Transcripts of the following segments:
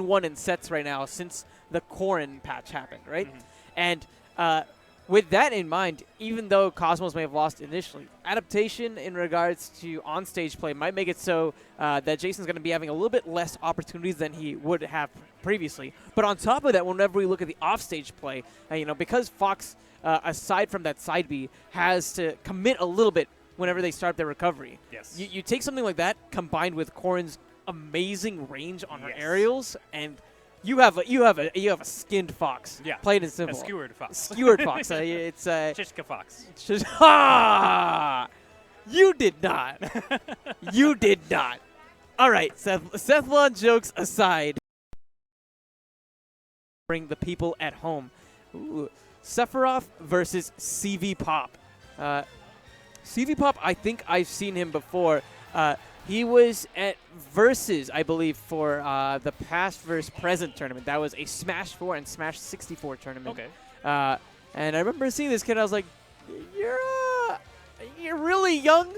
1 in sets right now since the Corrin patch happened, right? And with that in mind, even though Cosmos may have lost initially, adaptation in regards to on-stage play might make it so that Jason's going to be having a little bit less opportunities than he would have previously. But on top of that, whenever we look at the off-stage play, because Fox, aside from that side B, has to commit a little bit whenever they start their recovery. Yes. You take something like that combined with Corrin's amazing range on her aerials, and you have a skinned Fox. Yeah. Plain and simple. A skewered Fox. Skewered Fox. It's Shishka Fox. You did not. You did not. All right, Sethlon jokes aside. Bring the people at home. Ooh. Suferath versus CV Pop. CV Pop, I think I've seen him before. He was at Versus, I believe, for the past vs. present tournament. That was a Smash 4 and Smash 64 tournament. Okay. And I remember seeing this kid. I was like, you're really young,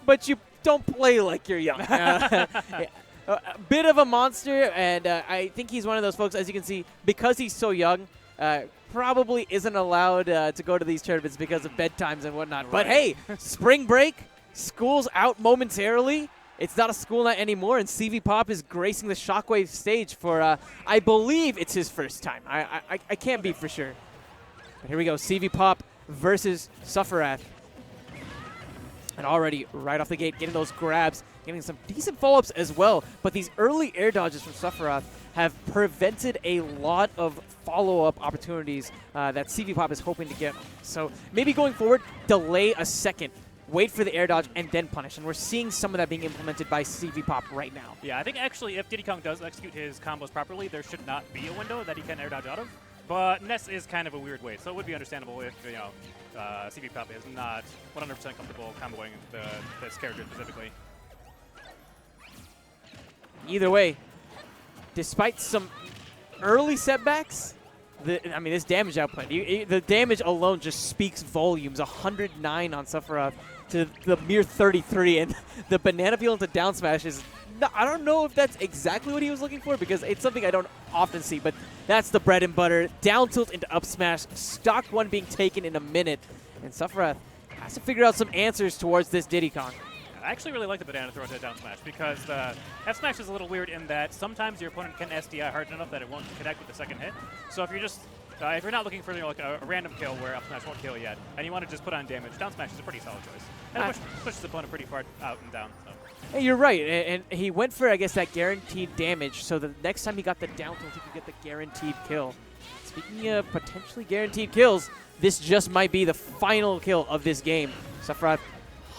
but you don't play like you're young. A bit of a monster, and I think he's one of those folks, as you can see, because he's so young, probably isn't allowed to go to these tournaments because of bedtimes and whatnot. Right. But hey, spring break, school's out momentarily. It's not a school night anymore, and CV Pop is gracing the Shockwave stage for, I believe it's his first time. I can't be for sure. But here we go, CV Pop versus Suferath. And already, right off the gate, getting those grabs, getting some decent follow-ups as well. But these early air dodges from Suferath have prevented a lot of follow-up opportunities that CV Pop is hoping to get. So maybe going forward, delay a second. Wait for the air dodge, and then punish. And we're seeing some of that being implemented by CV Pop right now. Yeah, I think actually if Diddy Kong does execute his combos properly, there should not be a window that he can air dodge out of. But Ness is kind of a weird weight, so it would be understandable if, CV Pop is not 100% comfortable comboing this character specifically. Either way, despite some early setbacks, this damage output, the damage alone just speaks volumes. 109 on Suferath to the mere 33, and the banana peel into down smash is, I don't know if that's exactly what he was looking for, because it's something I don't often see, but that's the bread and butter. Down tilt into up smash, stock 1 being taken in a minute, and Suferath has to figure out some answers towards this Diddy Kong. I actually really like the banana throw into down smash, because the F smash is a little weird in that sometimes your opponent can SDI hard enough that it won't connect with the second hit. So if you're just if you're not looking for like a random kill where up smash won't kill yet, and you want to just put on damage, down smash is a pretty solid choice. And it pushes the opponent pretty far out and down. So. Hey, you're right, and he went for, I guess, that guaranteed damage, so the next time he got the down tilt, he could get the guaranteed kill. Speaking of potentially guaranteed kills, this just might be the final kill of this game. Suferath,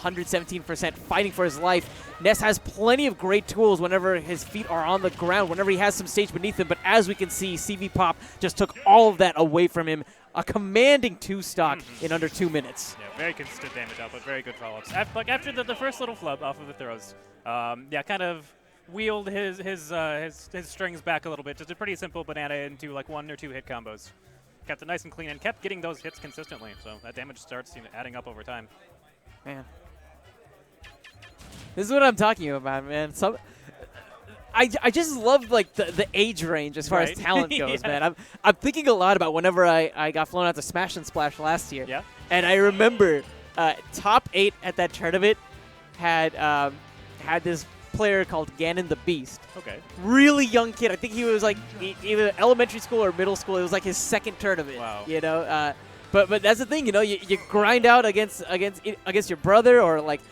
117%, fighting for his life. Ness has plenty of great tools whenever his feet are on the ground, whenever he has some stage beneath him, but as we can see, CV Pop just took all of that away from him. A commanding 2-stock in under 2 minutes. Yeah, very consistent damage output, very good follow-ups. After the first little flub off of the throws, kind of wheeled his strings back a little bit. Just a pretty simple banana into like 1 or 2 hit combos. Kept it nice and clean and kept getting those hits consistently. So that damage starts adding up over time. Man. This is what I'm talking about, man. I just love like the age range as far as talent goes, man. I'm thinking a lot about whenever I got flown out to Smash and Splash last year. Yeah. And I remember top 8 at that tournament had this player called Ganon the Beast. Okay. Really young kid. I think he was like either elementary school or middle school. It was like his second tournament. Wow. But that's the thing, you grind out against your brother or like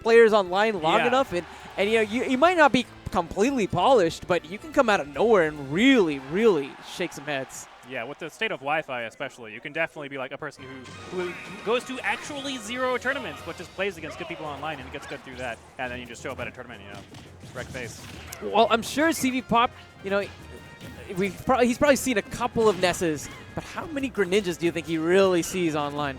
players online long enough, and you might not be completely polished, but you can come out of nowhere and really, really shake some heads. Yeah, with the state of Wi-Fi especially, you can definitely be like a person who goes to actually 0 tournaments, but just plays against good people online and gets good through that, and then you just show up at a tournament, wreck face. Well, I'm sure CV Pop, he's probably seen a couple of Nesses, but how many Greninjas do you think he really sees online?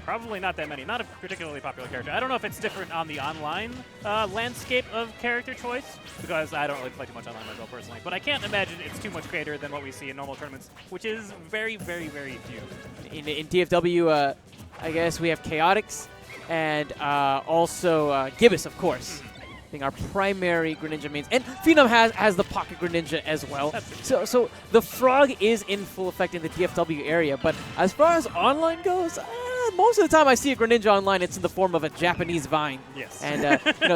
Probably not that many. Not a particularly popular character. I don't know if it's different on the online landscape of character choice, because I don't really play too much online myself personally. But I can't imagine it's too much greater than what we see in normal tournaments, which is very, very, very few. In DFW, I guess we have Chaotix and also Gibbous, of course. being our primary Greninja mains. And Phenom has the Pocket Greninja as well. So the Frog is in full effect in the DFW area. But as far as online goes, most of the time I see a Greninja online, it's in the form of a Japanese Vine. Yes. And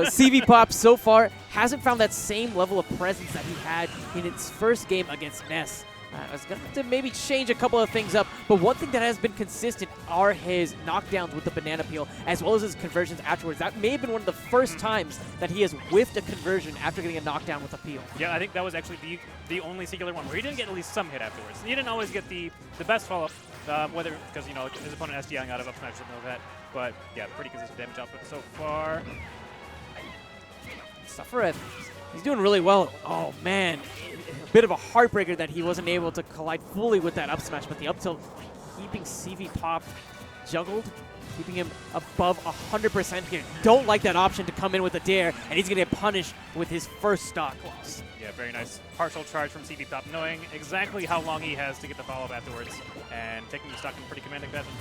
CV Pop so far hasn't found that same level of presence that he had in its first game against Ness. I was going to have to maybe change a couple of things up, but one thing that has been consistent are his knockdowns with the banana peel, as well as his conversions afterwards. That may have been one of the first times that he has whiffed a conversion after getting a knockdown with a peel. Yeah, I think that was actually the only singular one where he didn't get at least some hit afterwards. He didn't always get the best follow-up, whether because his opponent SDIing out of up smash, something like that. But yeah, pretty consistent damage output so far. Suferath, he's doing really well. Oh man, a bit of a heartbreaker that he wasn't able to collide fully with that up smash, but the up tilt keeping CV Pop juggled, keeping him above 100% here. Don't like that option to come in with a dare, and he's going to get punished with his first stock loss. Yeah, very nice partial charge from CV Pop, knowing exactly how long he has to get the follow-up afterwards, and taking the stock in pretty commanding fashion.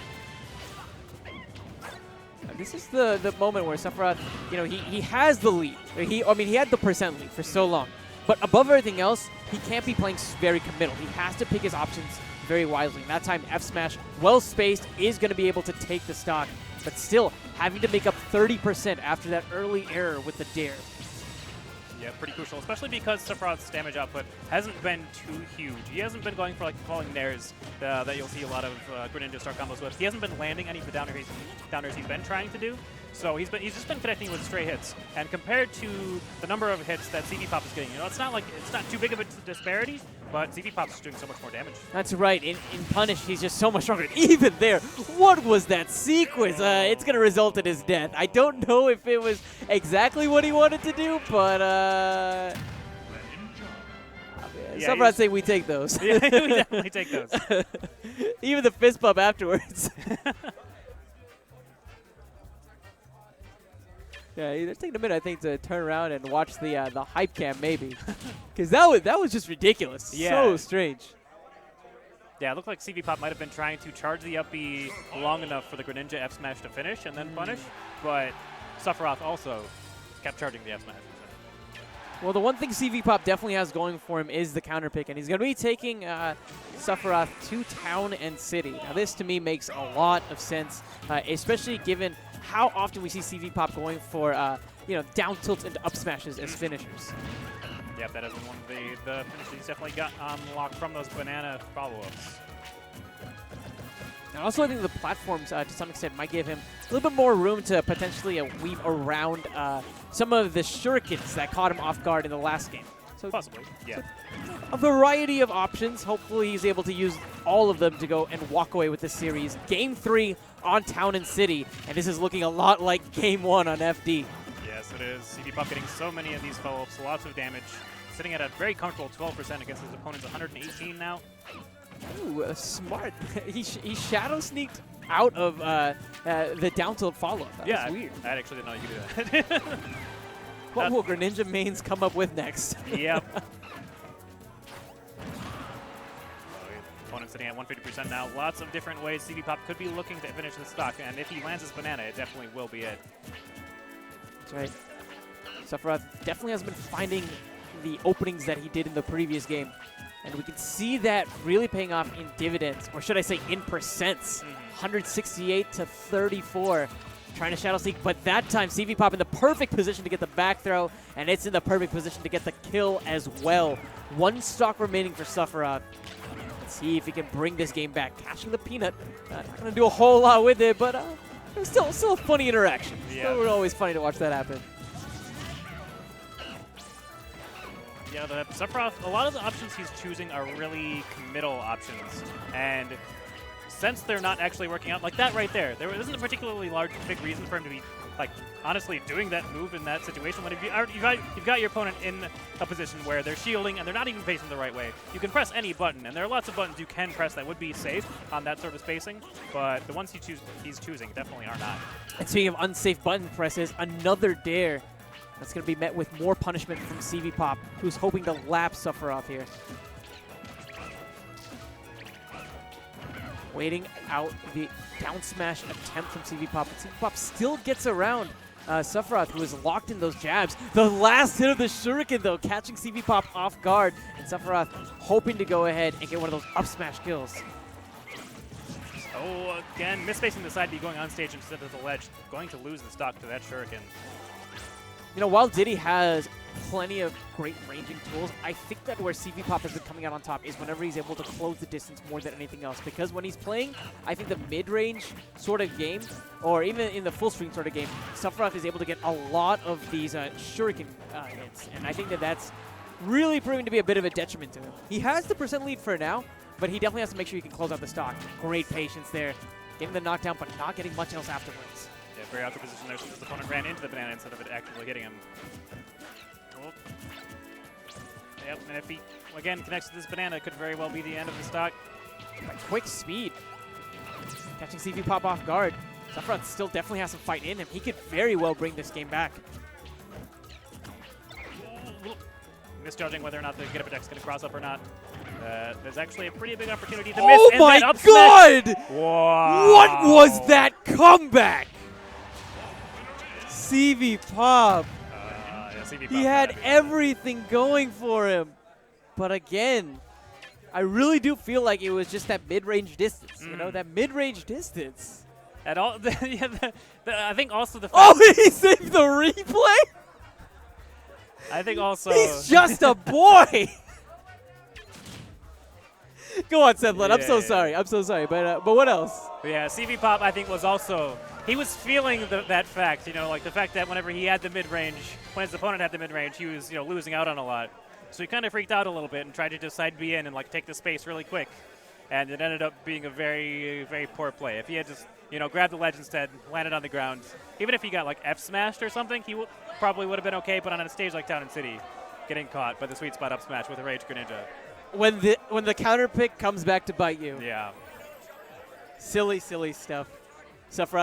This is the moment where Suferath, he has the lead. He had the percent lead for so long. But above everything else, he can't be playing very committal. He has to pick his options very wisely. And that time, F-Smash, well-spaced, is going to be able to take the stock. But still, having to make up 30% after that early error with the dare. Yeah, pretty crucial, especially because Suferath's damage output hasn't been too huge. He hasn't been going for falling nairs that you'll see a lot of Greninja start combos with. He hasn't been landing any of the downers he's been trying to do. So he's just been connecting with stray hits. And compared to the number of hits that CV Pop is getting, it's not too big of a disparity, but CV Pop's just doing so much more damage. That's right. In Punish, he's just so much stronger. Even there, what was that sequence? It's going to result in his death. I don't know if it was exactly what he wanted to do, but some would say we take those. Yeah, we definitely take those. Even the fist bump afterwards. Yeah, they're taking a minute, I think, to turn around and watch the hype cam, maybe, because that was just ridiculous. Yeah. So strange. Yeah, it looked like CV Pop might have been trying to charge the up B long enough for the Greninja F smash to finish and then punish, but Suferath also kept charging the F smash. Well, the one thing CV Pop definitely has going for him is the counter pick, and he's going to be taking Suferath to Town and City. Now, this to me makes a lot of sense, especially given how often we see CV Pop going for down tilts and up smashes as finishers. Yeah, that has been one of the finishes he's definitely got unlocked from those banana follow-ups. And also, I think the platforms, to some extent, might give him a little bit more room to potentially weave around some of the shurikens that caught him off guard in the last game. So possibly, yeah. So a variety of options. Hopefully, he's able to use all of them to go and walk away with this series. Game 3 on Town and City, and this is looking a lot like Game 1 on FD. Yes, it is. CV Pop getting so many of these follow-ups, lots of damage, sitting at a very comfortable 12% against his opponent's 118 now. Ooh, smart. he shadow sneaked out of the down tilt follow-up. That was weird. I actually didn't know you could do that. What will Greninja mains come up with next? Yep. Opponent sitting at 150% now. Lots of different ways CV Pop could be looking to finish the stock, and if he lands his banana, it definitely will be it. That's right. Suferath definitely has been finding the openings that he did in the previous game. And we can see that really paying off in dividends, or should I say in percents. 168 to 34. Trying to Shadow Sneak, but that time CV Pop in the perfect position to get the back throw, and it's in the perfect position to get the kill as well. One stock remaining for Suferath. Let's see if he can bring this game back. Catching the peanut. Not going to do a whole lot with it, but it's still a funny interaction. Yeah. Still always funny to watch that happen. Yeah, the Suferath, a lot of the options he's choosing are really committal options, and since they're not actually working out, like that right there isn't a particularly big reason for him to be, honestly doing that move in that situation. When you've got your opponent in a position where they're shielding and they're not even facing the right way, you can press any button, and there are lots of buttons you can press that would be safe on that sort of spacing, but the ones he's choosing definitely are not. And speaking of unsafe button presses, another dare that's going to be met with more punishment from CV Pop, who's hoping to lap Suferath here. Waiting out the down smash attempt from CV Pop, but CV Pop still gets around Suferath, who was locked in those jabs. The last hit of the Shuriken, though, catching CV Pop off guard. And Suferath hoping to go ahead and get one of those up smash kills. Oh, again, misspacing the side B, going on stage instead of the ledge. Going to lose the stock to that Shuriken. You know, while Diddy has plenty of great ranging tools, I think that where CV Pop has been coming out on top is whenever he's able to close the distance more than anything else. Because when he's playing, I think the mid-range sort of game, or even in the full screen sort of game, Suferath is able to get a lot of these Shuriken hits. And I think that that's really proving to be a bit of a detriment to him. He has the percent lead for now, but he definitely has to make sure he can close out the stock. Great patience there. Getting the knockdown, but not getting much else afterwards. Yeah, very awkward position there, so his opponent ran into the banana instead of it actively hitting him. Oh. Yep, and if he, again, connects to this banana, it could very well be the end of the stock. Quick speed. Catching CV Pop off guard. Suferath still definitely has some fight in him. He could very well bring this game back. Misjudging whether or not the get up attack is going to cross up or not. There's actually a pretty big opportunity to miss. Oh my god! Wow. What was that comeback? CV Pop. Yeah, CV Pop He had everything going for him. But again, I really do feel like it was just that mid-range distance. You know, that mid-range distance. At all, I think also the fact Oh, he saved the replay? I think also He's just a boy. Go on, Sethland. I'm so sorry. I'm so sorry. But what else? Yeah, CV Pop, I think, was also, he was feeling that fact, you know, like the fact that whenever he had the mid-range, when his opponent had the mid-range, he was, you know, losing out on a lot. So he kind of freaked out a little bit and tried to just side B in and, like, take the space really quick. And it ended up being a very, very poor play. If he had just, you know, grabbed the ledge instead, landed on the ground, even if he got, like, F-smashed or something, he probably would have been okay, but on a stage like Town and City, getting caught by the sweet spot up smash with a Rage Greninja. When the counter pick comes back to bite you. Yeah. Silly, silly stuff. Suferath